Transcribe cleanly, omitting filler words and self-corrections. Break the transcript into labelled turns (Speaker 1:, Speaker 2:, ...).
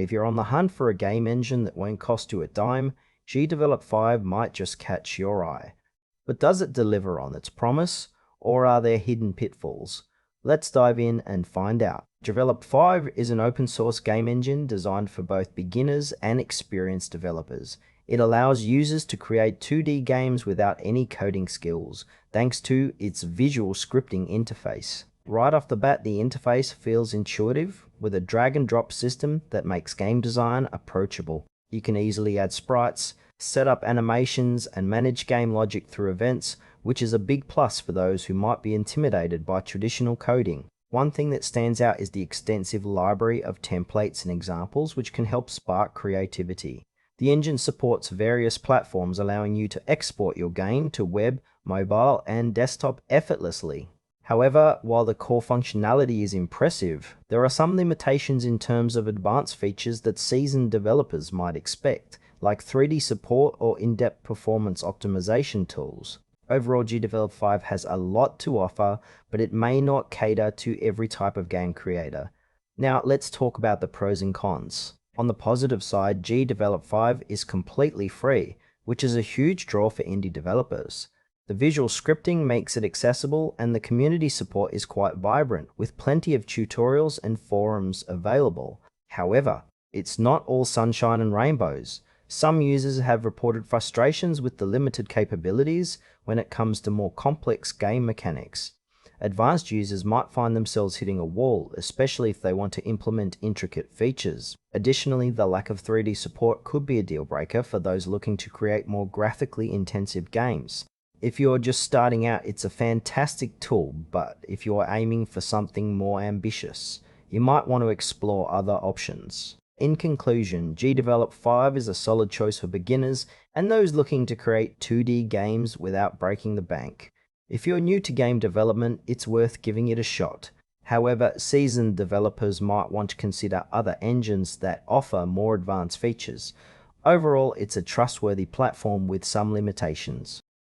Speaker 1: If you're on the hunt for a game engine that won't cost you a dime, GDevelop 5 might just catch your eye. But does it deliver on its promise, or are there hidden pitfalls? Let's dive in and find out. GDevelop 5 is an open source game engine designed for both beginners and experienced developers. It allows users to create 2D games without any coding skills, thanks to its visual scripting interface. Right off the bat, the interface feels intuitive, with a drag and drop system that makes game design approachable. You can easily add sprites, set up animations, and manage game logic through events, which is a big plus for those who might be intimidated by traditional coding. One thing that stands out is the extensive library of templates and examples, which can help spark creativity. The engine supports various platforms, allowing you to export your game to web, mobile, and desktop effortlessly. However, while the core functionality is impressive, there are some limitations in terms of advanced features that seasoned developers might expect, like 3D support or in-depth performance optimization tools. Overall, GDevelop 5 has a lot to offer, but it may not cater to every type of game creator. Now, let's talk about the pros and cons. On the positive side, GDevelop 5 is completely free, which is a huge draw for indie developers. The visual scripting makes it accessible, and the community support is quite vibrant, with plenty of tutorials and forums available. However, it's not all sunshine and rainbows. Some users have reported frustrations with the limited capabilities when it comes to more complex game mechanics. Advanced users might find themselves hitting a wall, especially if they want to implement intricate features. Additionally, the lack of 3D support could be a deal breaker for those looking to create more graphically intensive games. If you're just starting out, it's a fantastic tool, but if you're aiming for something more ambitious, you might want to explore other options. In conclusion, GDevelop 5 is a solid choice for beginners and those looking to create 2D games without breaking the bank. If you're new to game development, it's worth giving it a shot. However, seasoned developers might want to consider other engines that offer more advanced features. Overall, it's a trustworthy platform with some limitations.